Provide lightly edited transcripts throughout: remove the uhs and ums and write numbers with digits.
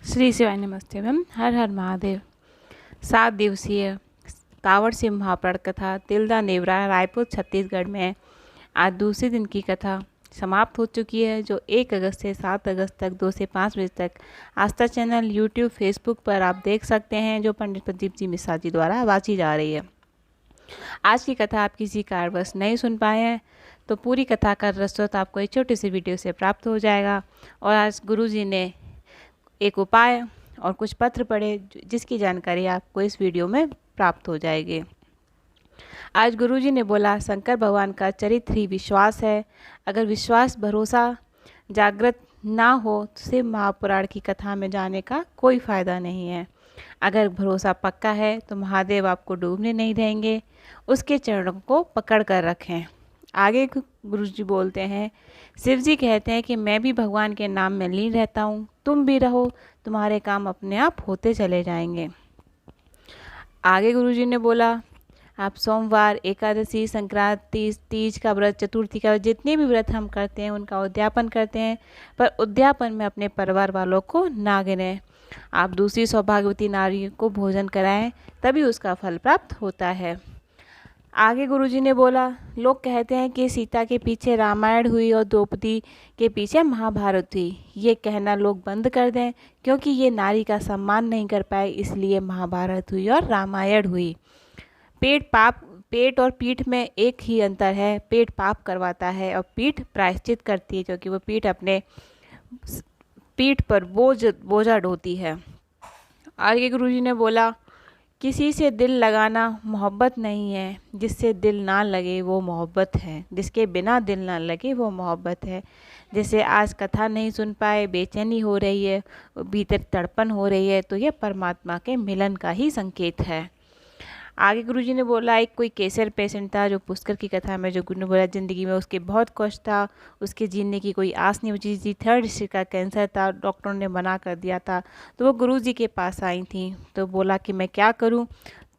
श्री शिवाय नमस्ते मैम। हर हर महादेव। 7 दिवसीय कांवड़ सिंह महाप्राण कथा तिल्दा नेवरा रायपुर छत्तीसगढ़ में आज दूसरे दिन की कथा समाप्त हो चुकी है, जो 1 अगस्त से 7 अगस्त तक 2 से 5 बजे तक आस्था चैनल, यूट्यूब, फेसबुक पर आप देख सकते हैं, जो पंडित प्रदीप जी मिश्रा जी द्वारा वाची जा रही है। आज की कथा आप किसी कारणवश नहीं सुन पाए हैं तो पूरी कथा का रसद आपको एक छोटी सी वीडियो से प्राप्त हो जाएगा। और आज गुरु जी ने एक उपाय और कुछ पत्र पढ़े जिसकी जानकारी आपको इस वीडियो में प्राप्त हो जाएगी। आज गुरुजी ने बोला, शंकर भगवान का चरित्र ही विश्वास है। अगर विश्वास भरोसा जागृत ना हो तो शिव महापुराण की कथा में जाने का कोई फ़ायदा नहीं है। अगर भरोसा पक्का है तो महादेव आपको डूबने नहीं देंगे, उसके चरणों को पकड़ कर रखें। आगे गुरुजी बोलते हैं, शिव जी कहते हैं कि मैं भी भगवान के नाम में लीन रहता हूँ, तुम भी रहो, तुम्हारे काम अपने आप होते चले जाएंगे। आगे गुरुजी ने बोला, आप सोमवार, एकादशी, संक्रांति, तीज का व्रत, चतुर्थी का, जितने भी व्रत हम करते हैं उनका उद्यापन करते हैं, पर उद्यापन में अपने परिवार वालों को ना गिनें। आप दूसरी सौभाग्यवती नारी को भोजन कराएं, तभी उसका फल प्राप्त होता है। आगे गुरुजी ने बोला, लोग कहते हैं कि सीता के पीछे रामायण हुई और द्रौपदी के पीछे महाभारत हुई। ये कहना लोग बंद कर दें, क्योंकि ये नारी का सम्मान नहीं कर पाए, इसलिए महाभारत हुई और रामायण हुई। पेट और पीठ में एक ही अंतर है। पेट पाप करवाता है और पीठ प्रायश्चित करती है, क्योंकि वो पीठ पर बोझा ढोती है। आगे गुरुजी ने बोला, किसी से दिल लगाना मोहब्बत नहीं है, जिससे दिल ना लगे वो मोहब्बत है, जिसके बिना दिल ना लगे वो मोहब्बत है। जैसे आज कथा नहीं सुन पाए, बेचैनी हो रही है, भीतर तड़पन हो रही है, तो यह परमात्मा के मिलन का ही संकेत है। आगे गुरुजी ने बोला, एक कोई कैंसर पेशेंट था, जो पुष्कर की कथा में जो गुरु ने बोला ज़िंदगी में उसके बहुत कष्ट था, उसके जीने की कोई आस नहीं बची थी, 3rd स्टेज का कैंसर था, डॉक्टरों ने मना कर दिया था। तो वो गुरुजी के पास आई थी, तो बोला कि मैं क्या करूं।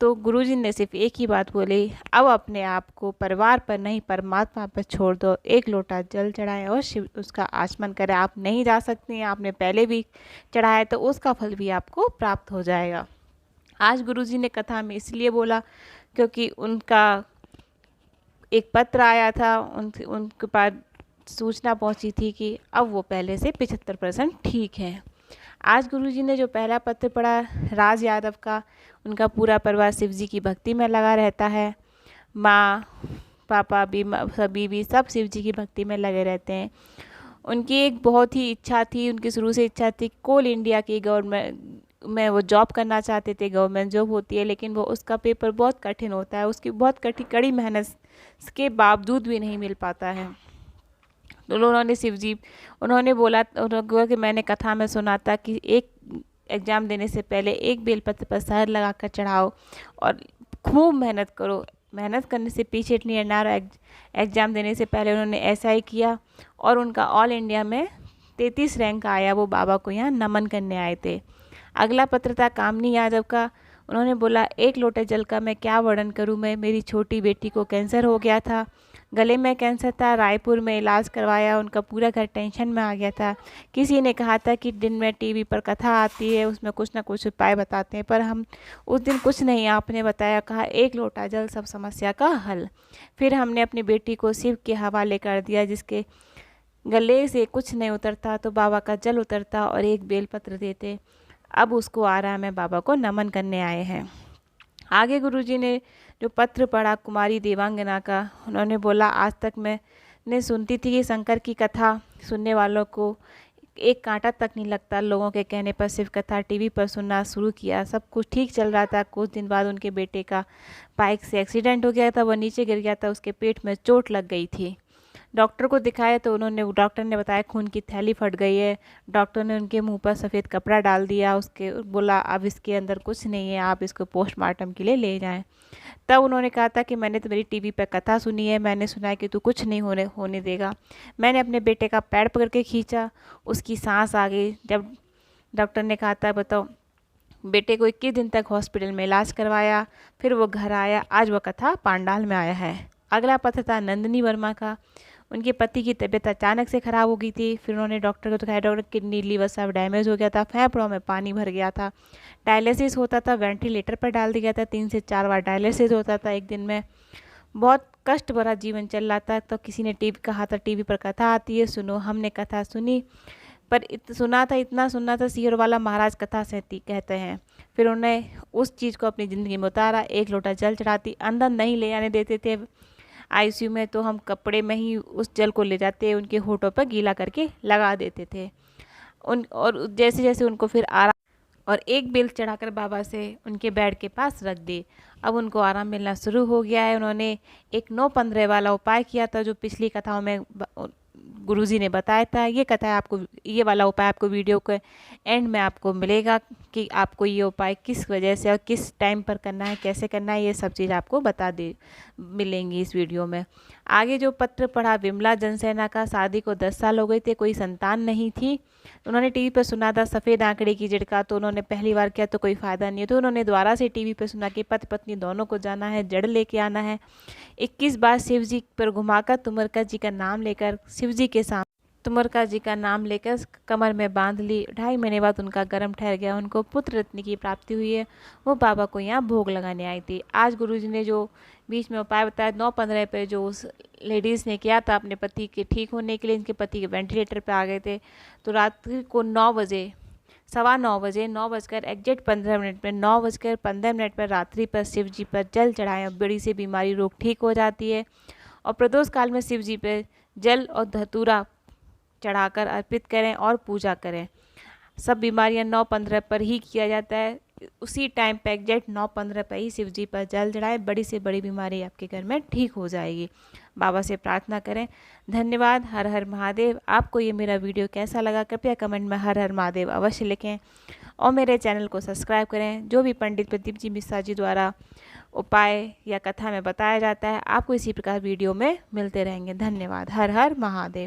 तो गुरुजी ने सिर्फ एक ही बात बोली, अब अपने आप को परिवार पर नहीं परमात्मा पर छोड़ दो, 1 लोटा जल चढ़ाएं और शिव उसका आचमन करें। आप नहीं जा सकती हैं, आपने पहले भी चढ़ाया, तो उसका फल भी आपको प्राप्त हो जाएगा। आज गुरुजी ने कथा में इसलिए बोला क्योंकि उनका एक पत्र आया था, उनके पास सूचना पहुंची थी कि अब वो पहले से 75% ठीक है। आज गुरुजी ने जो पहला पत्र पढ़ा राज यादव का, उनका पूरा परिवार शिव जी की भक्ति में लगा रहता है। माँ, पापा भी, सभी भी सब शिव जी की भक्ति में लगे रहते हैं। उनकी एक बहुत ही इच्छा थी, उनकी शुरू से इच्छा थी, कोल इंडिया की गवर्नमेंट में वो जॉब करना चाहते थे। गवर्नमेंट जॉब होती है, लेकिन वो उसका पेपर बहुत कठिन होता है, उसकी बहुत कड़ी मेहनत के बावजूद भी नहीं मिल पाता है। तो उन्होंने बोला कि मैंने कथा में सुना था कि एक एग्ज़ाम देने से पहले एक बेलपत्र पर शहद लगा कर चढ़ाओ और खूब मेहनत करो। मेहनत करने से पीछे नहीं हटना। एग्ज़ाम देने से पहले उन्होंने ऐसा ही किया और उनका ऑल इंडिया में 33 रैंक आया। वो बाबा को यहाँ नमन करने आए थे। अगला पत्र था कामनी यादव का। उन्होंने बोला, 1 लोटे जल का मैं क्या वर्णन करूं। मैं, मेरी छोटी बेटी को कैंसर हो गया था, गले में कैंसर था, रायपुर में इलाज करवाया, उनका पूरा घर टेंशन में आ गया था। किसी ने कहा था कि दिन में टीवी पर कथा आती है, उसमें कुछ ना कुछ उपाय बताते हैं, पर हम उस दिन कुछ नहीं आपने बताया। कहा 1 लोटा जल सब समस्या का हल। फिर हमने अपनी बेटी को शिव के हवाले कर दिया, जिसके गले से कुछ नहीं उतरता तो बाबा का जल उतरता और 1 बेलपत्र देते। अब उसको आराम है, बाबा को नमन करने आए हैं। आगे गुरुजी ने जो पत्र पढ़ा कुमारी देवांगना का, उन्होंने बोला, आज तक मैंने सुनती थी कि शंकर की कथा सुनने वालों को एक कांटा तक नहीं लगता। लोगों के कहने पर शिव कथा टीवी पर सुनना शुरू किया, सब कुछ ठीक चल रहा था। कुछ दिन बाद उनके बेटे का बाइक से एक्सीडेंट हो गया था, वह नीचे गिर गया था, उसके पेट में चोट लग गई थी। डॉक्टर को दिखाया तो डॉक्टर ने बताया खून की थैली फट गई है। डॉक्टर ने उनके मुंह पर सफ़ेद कपड़ा डाल दिया, उसके बोला अब इसके अंदर कुछ नहीं है, आप इसको पोस्टमार्टम के लिए ले जाएं। तब उन्होंने कहा था कि मैंने तो मेरी टीवी पर कथा सुनी है, मैंने सुना है कि तू कुछ नहीं होने देगा। मैंने अपने बेटे का पैर पकड़ के खींचा, उसकी सांस आ गई। जब डॉक्टर ने कहा था बताओ, बेटे को 21 दिन तक हॉस्पिटल में इलाज करवाया, फिर वो घर आया, आज वह कथा पांडाल में आया है। अगला पत्र था नंदिनी वर्मा का। उनके पति की तबीयत अचानक से ख़राब हो गई थी। फिर उन्होंने डॉक्टर को दिखाया। डॉक्टर किडनी लीवर सब डैमेज हो गया था, फेफड़ों में पानी भर गया था, डायलिसिस होता था, वेंटिलेटर पर डाल दिया था, 3 से 4 बार डायलिसिस होता था एक दिन में। बहुत कष्ट भरा जीवन चल रहा था। तो किसी ने कहा था टीवी पर कथा आती है, सुनो। हमने कथा सुनी, पर सुना था, इतना सुना था, सीहोर वाला महाराज कथा सहती कहते हैं। फिर उन्हें उस चीज़ को अपनी ज़िंदगी में उतारा। एक लोटा जल चढ़ाती, अंदर नहीं ले आने देते थे आईसीयू में, तो हम कपड़े में ही उस जल को ले जाते, उनके होठों पर गीला करके लगा देते थे और जैसे जैसे उनको फिर आराम, और एक बेल चढ़ाकर बाबा से उनके बेड के पास रख दी। अब उनको आराम मिलना शुरू हो गया है। उन्होंने एक 9-15 वाला उपाय किया था, जो पिछली कथाओं में गुरुजी ने बताया था। ये कथा है आपको, ये वाला उपाय आपको वीडियो के एंड में आपको मिलेगा कि आपको ये उपाय किस वजह से और किस टाइम पर करना है, कैसे करना है, ये सब चीज़ आपको मिलेंगी इस वीडियो में। आगे जो पत्र पढ़ा विमला जनसेना का, शादी को 10 साल हो गए थे, कोई संतान नहीं थी। उन्होंने टीवी पर सुना था सफ़ेद आंकड़े की जड़ का, तो उन्होंने पहली बार किया तो कोई फ़ायदा नहीं है, तो उन्होंने दोबारा से टीवी पर सुना कि पति पत्नी दोनों को जाना है, जड़ लेके आना है। 21 बार शिव जी पर घुमाकर तुमरका जी का नाम लेकर शिव जी के सामने तुमरका जी का नाम लेकर कमर में बांध ली। 2.5 महीने बाद उनका गर्भ ठहर गया। उनको पुत्र रत्न की प्राप्ति हुई है। वो बाबा को यहाँ भोग लगाने आई थी। आज गुरुजी ने जो बीच में उपाय बताया 9-15 पे, जो उस लेडीज़ ने किया था अपने पति के ठीक होने के लिए, इनके पति के वेंटिलेटर पे आ गए थे, तो रात को 9 बजे, 9:15 बजे, 9:15 पर 9:15 पर रात्रि पर शिव जी पर जल चढ़ाएं। बड़ी सी बीमारी रोग ठीक हो जाती है। और प्रदोष काल में शिव जी पर जल और धतूरा चढ़ाकर अर्पित करें और पूजा करें। सब बीमारियां 9:15 पर ही किया जाता है। उसी टाइम पे एग्जैक्ट 9:15 पर ही शिव जी पर जल चढ़ाएं। बड़ी से बड़ी बीमारी आपके घर में ठीक हो जाएगी। बाबा से प्रार्थना करें। धन्यवाद। हर हर महादेव। आपको ये मेरा वीडियो कैसा लगा कृपया कमेंट में हर हर महादेव अवश्य लिखें और मेरे चैनल को सब्सक्राइब करें। जो भी पंडित प्रदीप जी मिश्रा जी द्वारा उपाय या कथा में बताया जाता है, आपको इसी प्रकार वीडियो में मिलते रहेंगे। धन्यवाद। हर हर महादेव।